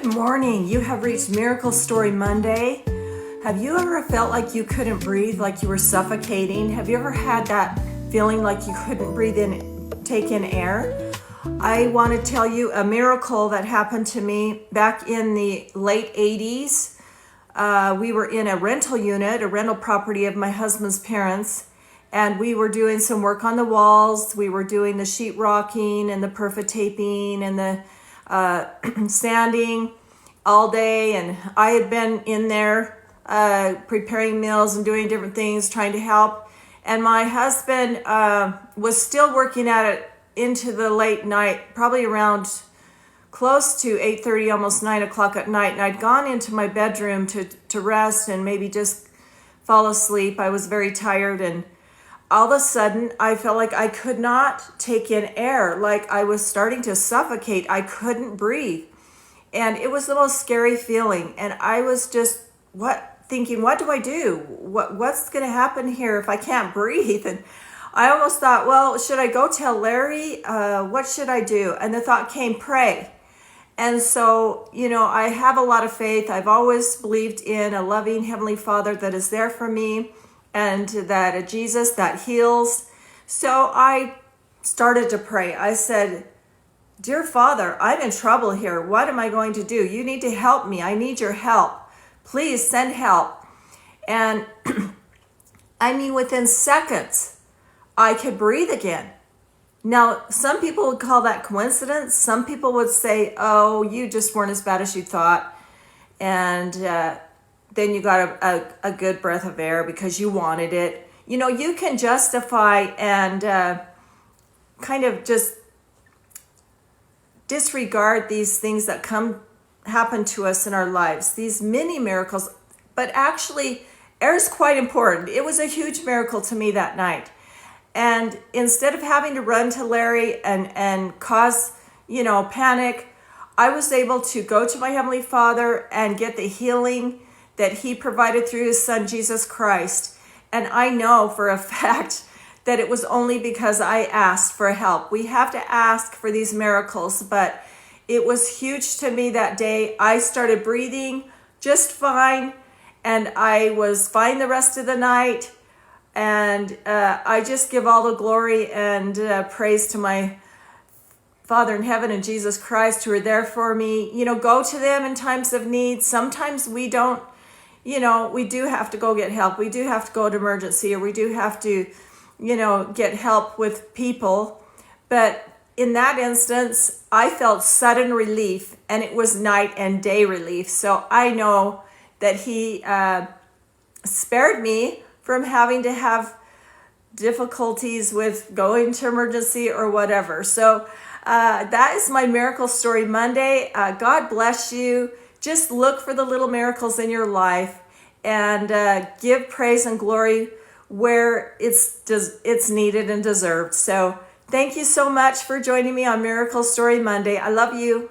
Good morning. You have reached Miracle Story Monday. Have you ever felt like you couldn't breathe, like you were suffocating? Have you ever had that feeling like you couldn't breathe in, take in air? I want to tell you a miracle that happened to me back in the late 80s. We were in a rental unit, a rental property of my husband's parents, and we were doing some work on the walls. We were doing the sheetrocking and the perfa taping and the sanding all day, and I had been in there preparing meals and doing different things, trying to help. And my husband was still working at it into the late night, probably around close to 8:30, almost 9 o'clock at night. And I'd gone into my bedroom to rest and maybe just fall asleep. I was very tired, and all of a sudden I felt like I could not take in air, like I was starting to suffocate. I couldn't breathe. And it was the most scary feeling. And I was just thinking, what do I do? What's going to happen here if I can't breathe? And I almost thought, well, should I go tell Larry? What should I do? And the thought came, pray. And so, I have a lot of faith. I've always believed in a loving Heavenly Father that is there for me, and that a Jesus that heals. So I started to pray. I said, Dear Father, I'm in trouble here. What am I going to do? You need to help me. I need your help. Please send help. And within seconds, I could breathe again. Now, some people would call that coincidence. Some people would say, oh, you just weren't as bad as you thought. And then you got a good breath of air because you wanted it. You can justify and kind of just disregard these things that happen to us in our lives, these mini miracles. But actually, air is quite important. It was a huge miracle to me that night. And instead of having to run to Larry and cause, panic, I was able to go to my Heavenly Father and get the healing that He provided through His Son, Jesus Christ. And I know for a fact that it was only because I asked for help. We have to ask for these miracles, but it was huge to me that day. I started breathing just fine, and I was fine the rest of the night. And I just give all the glory and praise to my Father in heaven and Jesus Christ, who are there for me. Go to them in times of need. Sometimes we don't, we do have to go get help. We do have to go to emergency, or we do have to, get help with people. But in that instance, I felt sudden relief, and it was night and day relief. So I know that He spared me from having to have difficulties with going to emergency or whatever. So that is my Miracle Story Monday. God bless you. Just look for the little miracles in your life, and give praise and glory where it's needed and deserved. So thank you so much for joining me on Miracle Story Monday. I love you.